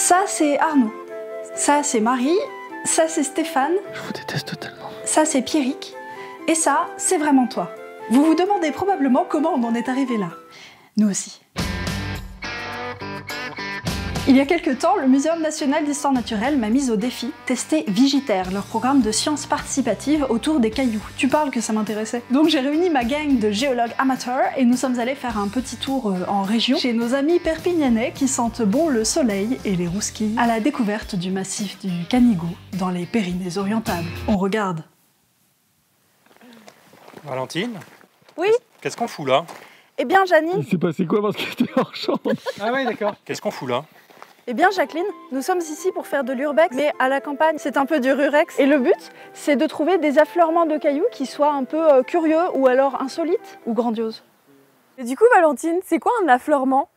Ça, c'est Arnaud. Ça, c'est Marie. Ça, c'est Stéphane. Je vous déteste tellement. Ça, c'est Pierrick. Et ça, c'est vraiment toi. Vous vous demandez probablement comment on en est arrivé là. Nous aussi. Il y a quelques temps, le Muséum national d'histoire naturelle m'a mise au défi tester Vigitaire, leur programme de sciences participatives autour des cailloux. Tu parles que ça m'intéressait. Donc j'ai réuni ma gang de géologues amateurs et nous sommes allés faire un petit tour en région chez nos amis perpignanais qui sentent bon le soleil et les rousquilles à la découverte du massif du Canigou dans les Pyrénées-Orientales. On regarde. Valentine? Oui? Qu'est-ce qu'on fout là? Eh bien, Janine. Il s'est passé quoi parce que j'étais hors champ? Ah ouais, d'accord. Qu'est-ce qu'on fout là? Eh bien, Jacqueline, nous sommes ici pour faire de l'urbex, mais à la campagne, c'est un peu du rurex. Et le but, c'est de trouver des affleurements de cailloux qui soient un peu curieux ou alors insolites ou grandioses. Et du coup, Valentine, c'est quoi un affleurement?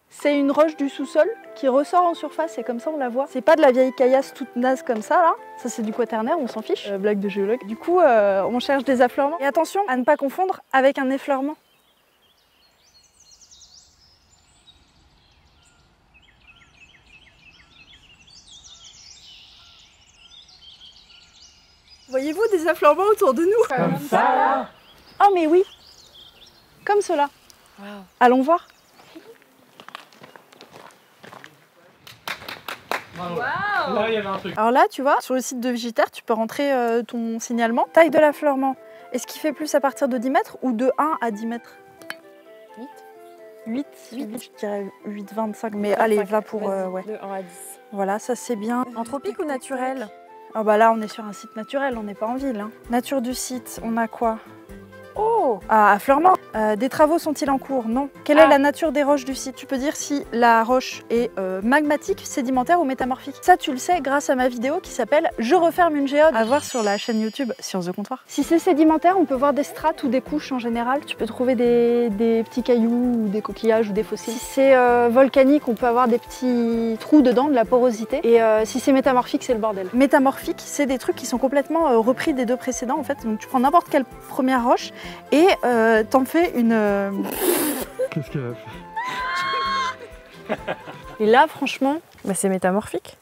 C'est une roche du sous-sol qui ressort en surface et comme ça on la voit. C'est pas de la vieille caillasse toute naze comme ça là, ça c'est du quaternaire, on s'en fiche, blague de géologue. Du coup, on cherche des affleurements. Et attention à ne pas confondre avec un effleurement. Voyez-vous des affleurements autour de nous? Comme ça là? Oh mais oui, comme cela. Wow. Allons voir. Wow. Là, il y avait un truc. Alors là, tu vois, sur le site de Vigitaire, tu peux rentrer ton signalement. Taille de l'affleurement. Est-ce qu'il fait plus à partir de 10 mètres ou de 1 à 10 mètres? 8, je dirais 8, 25, mais 25, allez, va pour... ouais. De 1 à 10. Voilà, ça c'est bien. Anthropique ou naturel? Ah bah là, on est sur un site naturel, on n'est pas en ville. Hein. Nature du site, on a quoi? Oh! Ah, affleurement. Des travaux sont-ils en cours? Non. Quelle est la nature des roches du site? Tu peux dire si la roche est magmatique, sédimentaire ou métamorphique. Ça, tu le sais grâce à ma vidéo qui s'appelle « Je referme une géode » à voir sur la chaîne YouTube Sciences de Comptoir. Si c'est sédimentaire, on peut voir des strates ou des couches en général. Tu peux trouver des petits cailloux ou des coquillages ou des fossiles. Si c'est volcanique, on peut avoir des petits trous dedans, de la porosité. Et si c'est métamorphique, c'est le bordel. Métamorphique, c'est des trucs qui sont complètement repris des deux précédents en fait. Donc tu prends n'importe quelle première roche et t'en fais une... Qu'est-ce qu'elle a fait? Et là, franchement, bah, c'est métamorphique.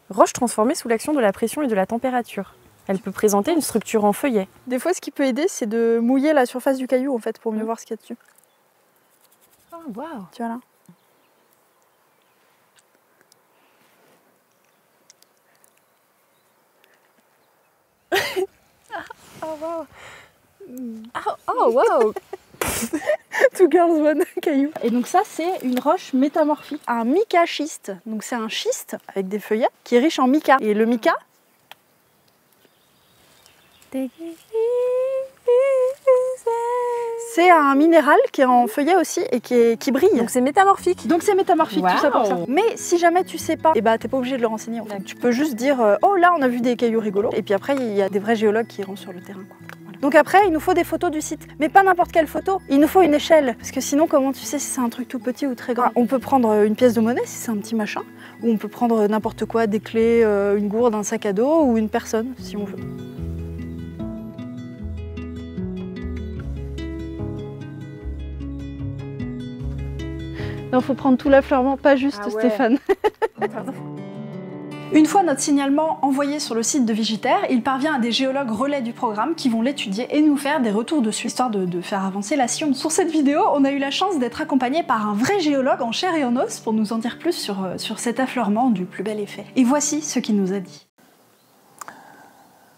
Roche transformée sous l'action de la pression et de la température. Elle peut présenter une structure en feuillet. Des fois, ce qui peut aider, c'est de mouiller la surface du caillou en fait pour mieux voir ce qu'il y a dessus. Oh, waouh! Tu vois là? Oh, waouh! Oh, wow! Two girls, one caillou. Et donc ça, c'est une roche métamorphique, un mica schiste. Donc c'est un schiste avec des feuillets qui est riche en mica. Et le mica, c'est un minéral qui est en feuillet aussi et qui brille. Donc c'est métamorphique. Donc c'est métamorphique, tout ça pour ça. Wow. Mais si jamais tu sais pas, et bah t'es pas obligé de le renseigner en fait. Tu peux juste dire oh là on a vu des cailloux rigolos. Et puis après il y a des vrais géologues qui rentrent sur le terrain quoi. Voilà. Donc après il nous faut des photos du site. Mais pas n'importe quelle photo. Il nous faut une échelle. Parce que sinon comment tu sais si c'est un truc tout petit ou très grand? On peut prendre une pièce de monnaie si c'est un petit machin. Ou on peut prendre n'importe quoi, des clés, une gourde, un sac à dos ou une personne si on veut. Non, faut prendre tout l'affleurement, pas juste Ah ouais. Stéphane. Pardon. Une fois notre signalement envoyé sur le site de Vigitaire, il parvient à des géologues relais du programme qui vont l'étudier et nous faire des retours dessus, histoire de faire avancer la science. Sur cette vidéo, on a eu la chance d'être accompagné par un vrai géologue en chair et en os pour nous en dire plus sur cet affleurement du plus bel effet. Et voici ce qu'il nous a dit.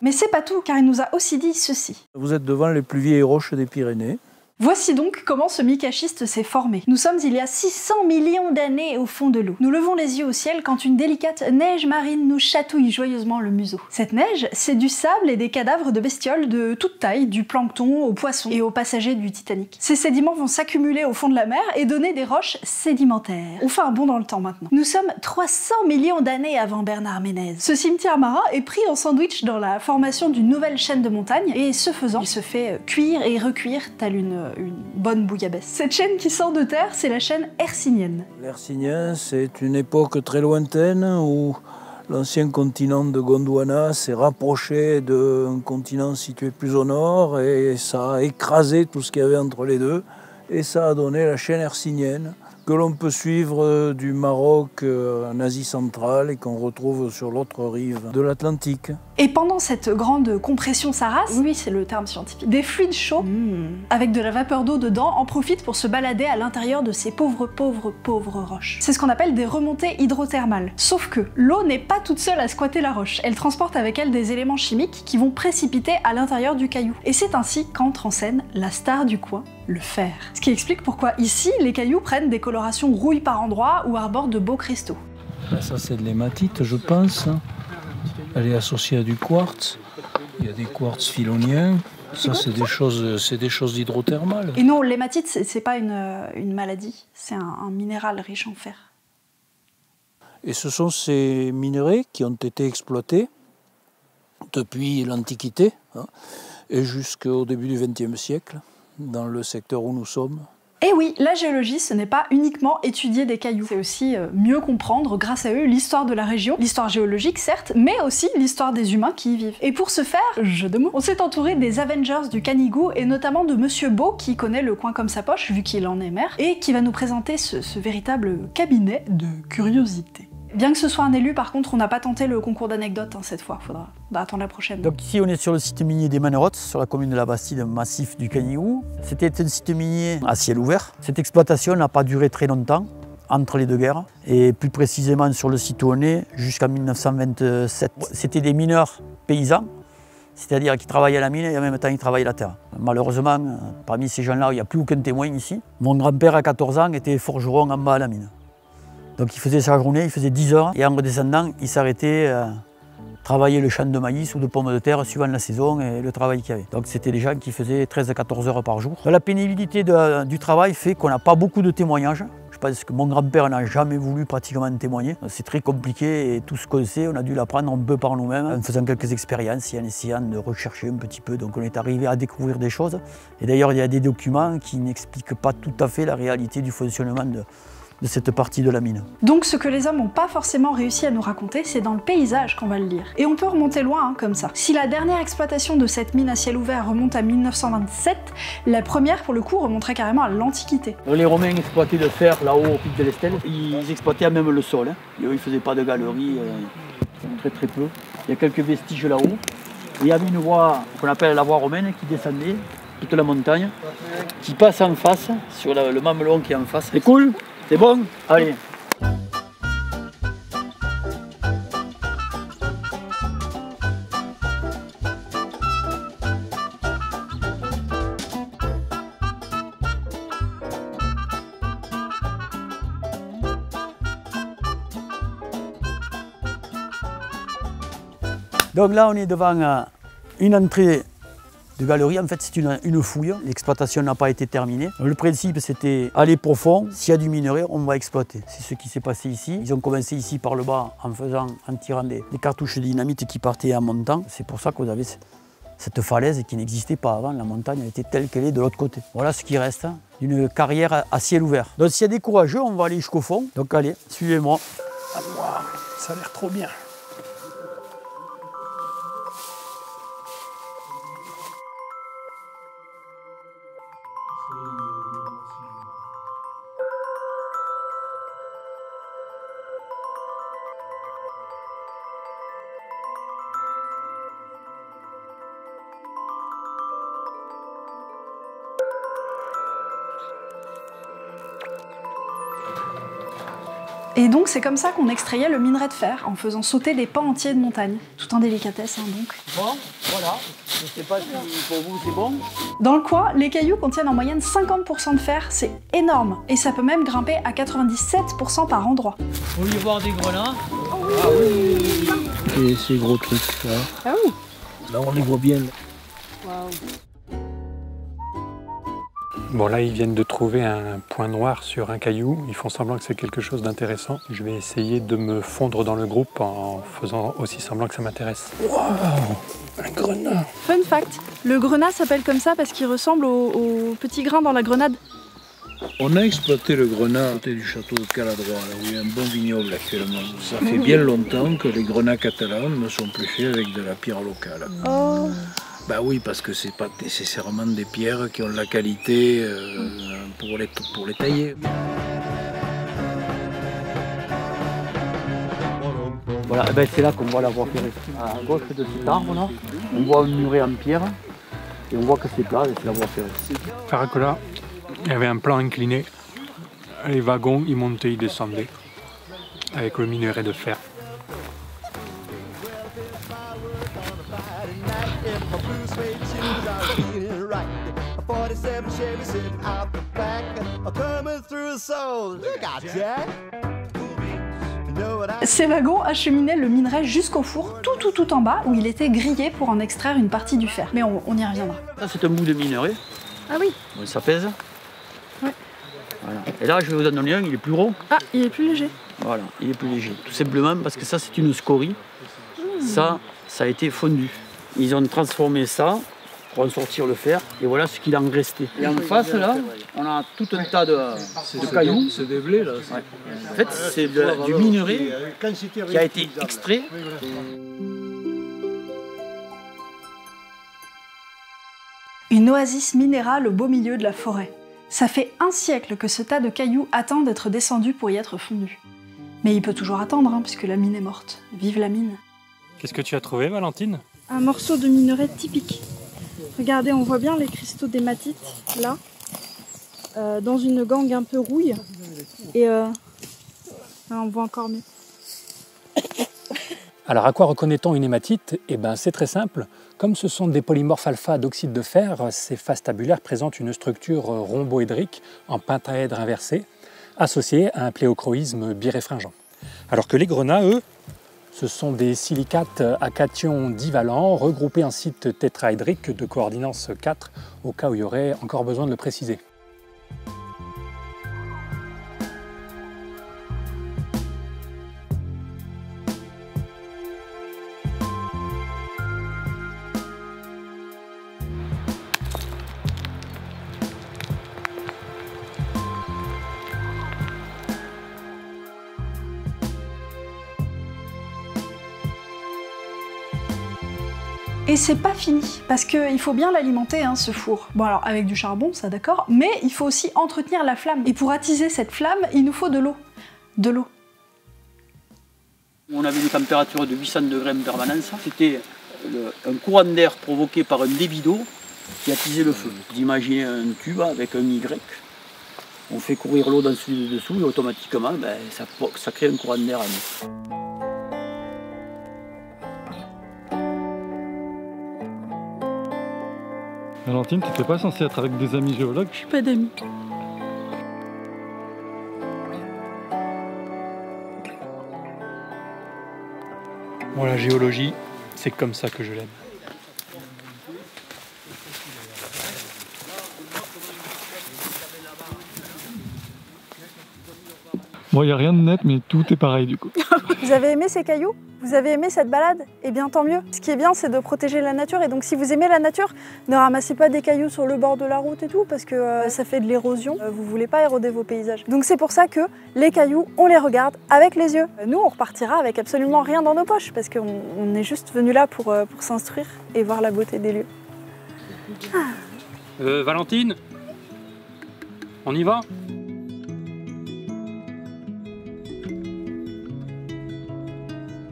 Mais c'est pas tout, car il nous a aussi dit ceci. Vous êtes devant les plus vieilles roches des Pyrénées. Voici donc comment ce micachiste s'est formé. Nous sommes il y a 600 millions d'années au fond de l'eau. Nous levons les yeux au ciel quand une délicate neige marine nous chatouille joyeusement le museau. Cette neige, c'est du sable et des cadavres de bestioles de toute taille, du plancton aux poissons et aux passagers du Titanic. Ces sédiments vont s'accumuler au fond de la mer et donner des roches sédimentaires. On fait un bond dans le temps maintenant. Nous sommes 300 millions d'années avant Bernard Ménez. Ce cimetière marin est pris en sandwich dans la formation d'une nouvelle chaîne de montagnes et ce faisant, il se fait cuire et recuire telle une bonne bouillabaisse. Cette chaîne qui sort de terre, c'est la chaîne hercynienne. L'Hercynien, c'est une époque très lointaine où l'ancien continent de Gondwana s'est rapproché d'un continent situé plus au nord et ça a écrasé tout ce qu'il y avait entre les deux et ça a donné la chaîne hercynienne que l'on peut suivre du Maroc en Asie centrale et qu'on retrouve sur l'autre rive de l'Atlantique. Et pendant cette grande compression Saras, oui c'est le terme scientifique, des fluides chauds, avec de la vapeur d'eau dedans, en profitent pour se balader à l'intérieur de ces pauvres roches. C'est ce qu'on appelle des remontées hydrothermales. Sauf que l'eau n'est pas toute seule à squatter la roche, elle transporte avec elle des éléments chimiques qui vont précipiter à l'intérieur du caillou. Et c'est ainsi qu'entre en scène la star du coin, le fer. Ce qui explique pourquoi ici, les cailloux prennent des colorations rouille par endroits ou arborent de beaux cristaux. Ça c'est de l'hématite je pense. Elle est associée à du quartz. Il y a des quartz filoniens. Ça c'est des choses hydrothermales. Et non, l'hématite c'est pas une maladie, c'est un minéral riche en fer. Et ce sont ces minerais qui ont été exploités depuis l'Antiquité et jusqu'au début du XXe siècle, dans le secteur où nous sommes. Et oui, la géologie, ce n'est pas uniquement étudier des cailloux, c'est aussi mieux comprendre, grâce à eux, l'histoire de la région, l'histoire géologique certes, mais aussi l'histoire des humains qui y vivent. Et pour ce faire, jeu de mots, on s'est entouré des Avengers du Canigou et notamment de Monsieur Beau, qui connaît le coin comme sa poche, vu qu'il en est maire, et qui va nous présenter ce véritable cabinet de curiosité. Bien que ce soit un élu, par contre, on n'a pas tenté le concours d'anecdotes cette fois, faudra attendre la prochaine. Donc ici on est sur le site minier des Mannerottes, sur la commune de la Bastide, massif du Canigou. C'était un site minier à ciel ouvert. Cette exploitation n'a pas duré très longtemps, entre les deux guerres, et plus précisément sur le site où on est, jusqu'en 1927. C'était des mineurs paysans, c'est-à-dire qui travaillaient à la mine et en même temps ils travaillaient la terre. Malheureusement, parmi ces gens-là, il n'y a plus aucun témoin ici. Mon grand-père à 14 ans était forgeron en bas à la mine. Donc il faisait sa journée, il faisait 10 heures, et en redescendant, il s'arrêtait travailler le champ de maïs ou de pommes de terre suivant la saison et le travail qu'il y avait. Donc c'était des gens qui faisaient 13 à 14 heures par jour. La pénibilité du travail fait qu'on n'a pas beaucoup de témoignages. Je pense que mon grand-père n'a jamais voulu pratiquement témoigner. C'est très compliqué et tout ce qu'on sait, on a dû l'apprendre un peu par nous-mêmes, en faisant quelques expériences et en essayant de rechercher un petit peu. Donc on est arrivé à découvrir des choses. Et d'ailleurs, il y a des documents qui n'expliquent pas tout à fait la réalité du fonctionnement de cette partie de la mine. Donc ce que les hommes n'ont pas forcément réussi à nous raconter, c'est dans le paysage qu'on va le lire. Et on peut remonter loin, comme ça. Si la dernière exploitation de cette mine à ciel ouvert remonte à 1927, la première, pour le coup, remonterait carrément à l'Antiquité. Les Romains exploitaient le fer là-haut au pic de l'Estelle. Ils exploitaient même le sol. Ils ne faisaient pas de galeries, très peu. Il y a quelques vestiges là-haut. Il y avait une voie qu'on appelle la voie romaine qui descendait toute la montagne, qui passe en face, sur le mamelon qui est en face. C'est cool? C'est bon? Allez. Donc là, on est devant une entrée de galerie. En fait, c'est une fouille. L'exploitation n'a pas été terminée. Le principe, c'était aller profond. S'il y a du minerai, on va exploiter. C'est ce qui s'est passé ici. Ils ont commencé ici par le bas en tirant des cartouches de dynamite qui partaient en montant. C'est pour ça que vous avez cette falaise qui n'existait pas avant. La montagne a été telle qu'elle est de l'autre côté. Voilà ce qui reste d'une carrière à ciel ouvert. Donc s'il y a des courageux, on va aller jusqu'au fond. Donc allez, suivez-moi. Ah, wow, ça a l'air trop bien. Et donc c'est comme ça qu'on extrayait le minerai de fer, en faisant sauter des pans entiers de montagne. Tout en délicatesse, donc. Bon, voilà. Je ne sais pas si pour vous c'est bon. Dans le coin, les cailloux contiennent en moyenne 50% de fer, c'est énorme. Et ça peut même grimper à 97% par endroit. Vous voulez voir des grenats? Ah oui. Et ces gros trucs là. Ah oui. Là on les voit bien. Waouh. Bon, là, ils viennent de trouver un point noir sur un caillou. Ils font semblant que c'est quelque chose d'intéressant. Je vais essayer de me fondre dans le groupe en faisant aussi semblant que ça m'intéresse. Waouh, un grenat. Fun fact, le grenat s'appelle comme ça parce qu'il ressemble au petit grain dans la grenade. On a exploité le grenat à côté du château de Caladroit, là où il y a un bon vignoble actuellement. Ça fait bien longtemps que les grenats catalans ne sont plus faits avec de la pierre locale. Oh. Bah oui, parce que c'est pas nécessairement des pierres qui ont la qualité pour les tailler. Voilà, ben c'est là qu'on voit la voie ferrée. À gauche de cet arbre-là, on voit un muret en pierre et on voit que c'est plat et c'est la voie ferrée. Faire que là, il y avait un plan incliné. Les wagons, ils montaient, ils descendaient. Avec le minerai de fer. Ces wagons acheminaient le minerai jusqu'au four, tout en bas, où il était grillé pour en extraire une partie du fer. Mais on y reviendra. Ça c'est un bout de minerai. Ah oui. Bon, ça pèse. Ouais. Voilà. Et là je vais vous en donner un, il est plus gros. Ah, il est plus léger. Voilà, il est plus léger. Tout simplement parce que ça c'est une scorie. Ça a été fondu. Ils ont transformé ça pour en sortir le fer et voilà ce qu'il en restait. Et en face là, on a tout un tas de cailloux. C'est des blés là. Ouais. En fait c'est du minerai qui a été extrait. Une oasis minérale au beau milieu de la forêt. Ça fait un siècle que ce tas de cailloux attend d'être descendu pour y être fondu. Mais il peut toujours attendre, hein, puisque la mine est morte. Vive la mine. Qu'est-ce que tu as trouvé, Valentine? Un morceau de minerai typique. Regardez, on voit bien les cristaux d'hématite, là, dans une gangue un peu rouille. Et là, on voit encore mieux. Alors à quoi reconnaît-on une hématite? Eh bien c'est très simple. Comme ce sont des polymorphes alpha d'oxyde de fer, ces phases tabulaires présentent une structure rhomboédrique en pentaèdre inversé, associée à un pléochroïsme biréfringent. Alors que les grenats, eux, ce sont des silicates à cations divalents regroupés en sites tétraédriques de coordination 4, au cas où il y aurait encore besoin de le préciser. Et c'est pas fini, parce qu'il faut bien l'alimenter, hein, ce four. Bon alors, avec du charbon, ça d'accord, mais il faut aussi entretenir la flamme. Et pour attiser cette flamme, il nous faut de l'eau. De l'eau. On avait une température de 800 degrés en permanence. C'était un courant d'air provoqué par un débit d'eau qui attisait le feu. Vous imaginez un tube avec un Y. On fait courir l'eau dans celui de dessous et automatiquement, ça crée un courant d'air à nous. Valentine, tu n'étais pas censée être avec des amis géologues? Je suis pas d'amis. Bon, la géologie, c'est comme ça que je l'aime. Bon, il n'y a rien de net, mais tout est pareil du coup. Vous avez aimé ces cailloux? Vous avez aimé cette balade? Eh bien tant mieux. Ce qui est bien, c'est de protéger la nature. Et donc si vous aimez la nature, ne ramassez pas des cailloux sur le bord de la route et tout, parce que ça fait de l'érosion. Vous voulez pas éroder vos paysages. Donc c'est pour ça que les cailloux, on les regarde avec les yeux. Nous, on repartira avec absolument rien dans nos poches, parce qu'on est juste venu là pour s'instruire et voir la beauté des lieux. Valentine, on y va?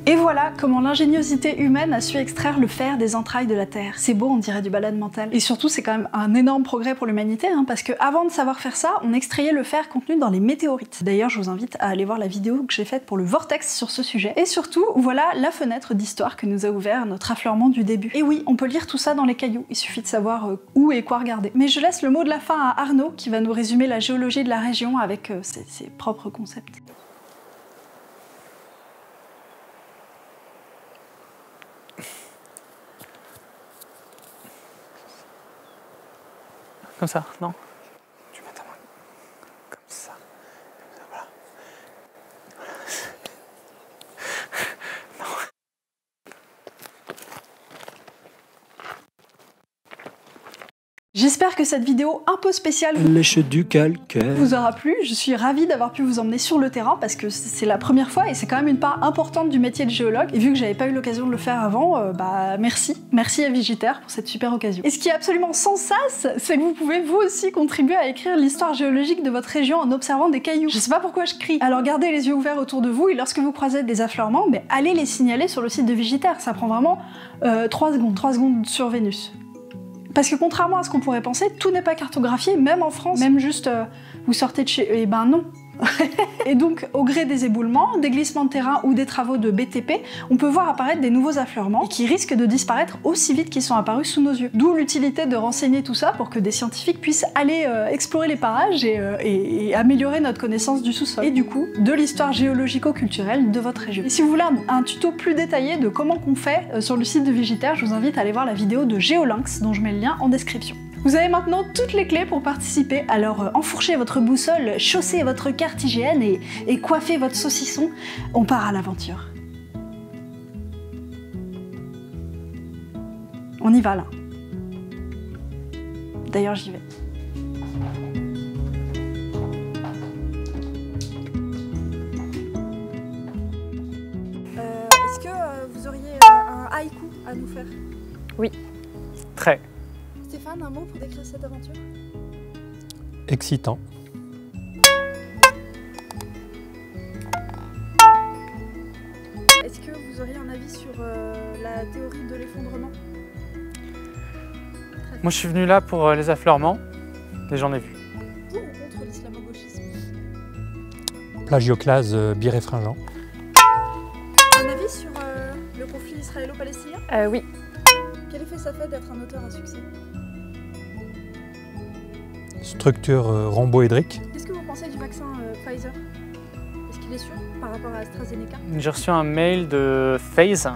Et voilà comment l'ingéniosité humaine a su extraire le fer des entrailles de la Terre. C'est beau, on dirait du balade mental. Et surtout, c'est quand même un énorme progrès pour l'humanité, hein, parce que avant de savoir faire ça, on extrayait le fer contenu dans les météorites. D'ailleurs, je vous invite à aller voir la vidéo que j'ai faite pour le Vortex sur ce sujet. Et surtout, voilà la fenêtre d'histoire que nous a ouvert notre affleurement du début. Et oui, on peut lire tout ça dans les cailloux, il suffit de savoir où et quoi regarder. Mais je laisse le mot de la fin à Arnaud, qui va nous résumer la géologie de la région avec ses propres concepts. Comme ça, non? J'espère que cette vidéo un peu spéciale Lèche du calcaire. vous aura plu. Je suis ravie d'avoir pu vous emmener sur le terrain parce que c'est la première fois et c'est quand même une part importante du métier de géologue. Et vu que j'avais pas eu l'occasion de le faire avant, merci. Merci à Vigiterre pour cette super occasion. Et ce qui est absolument sans sas, c'est que vous pouvez vous aussi contribuer à écrire l'histoire géologique de votre région en observant des cailloux. Je sais pas pourquoi je crie. Alors gardez les yeux ouverts autour de vous et lorsque vous croisez des affleurements, allez les signaler sur le site de Vigiterre. Ça prend vraiment 3 secondes sur Vénus. Parce que contrairement à ce qu'on pourrait penser, tout n'est pas cartographié, même en France. Même juste, vous sortez de chez... Eh ben non. Et donc, au gré des éboulements, des glissements de terrain ou des travaux de BTP, on peut voir apparaître des nouveaux affleurements qui risquent de disparaître aussi vite qu'ils sont apparus sous nos yeux. D'où l'utilité de renseigner tout ça pour que des scientifiques puissent aller explorer les parages et améliorer notre connaissance du sous-sol. Et du coup, de l'histoire géologico-culturelle de votre région. Et si vous voulez un tuto plus détaillé de comment qu'on fait sur le site de Vigiterre, je vous invite à aller voir la vidéo de Géolynx, dont je mets le lien en description. Vous avez maintenant toutes les clés pour participer, alors enfourchez votre boussole, chaussez votre carte IGN et coiffez votre saucisson, on part à l'aventure. On y va là. D'ailleurs j'y vais. Est-ce que vous auriez un haïku à nous faire? Oui. Très Stéphane, un mot pour décrire cette aventure? excitant. Est-ce que vous auriez un avis sur la théorie de l'effondrement? Moi je suis venu là pour les affleurements et j'en ai vu. Pour ou contre l'islamo-gauchisme? Plagioclase biréfringent. Un avis sur le conflit israélo-palestinien? Oui. Quel effet ça fait d'être un auteur à succès? Structure rhomboédrique. Qu'est-ce que vous pensez du vaccin Pfizer? Est-ce qu'il est sûr par rapport à AstraZeneca? J'ai reçu un mail de FaZe.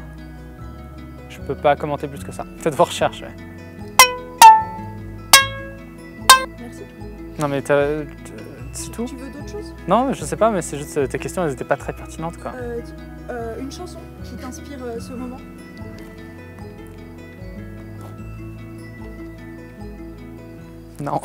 Je peux pas commenter plus que ça. Faites vos recherches. Ouais. Merci. Non mais c'est tout? Tu veux d'autres choses? Non, je sais pas, mais c'est juste tes questions, elles étaient pas très pertinentes quoi. Une chanson qui t'inspire ce moment? Non.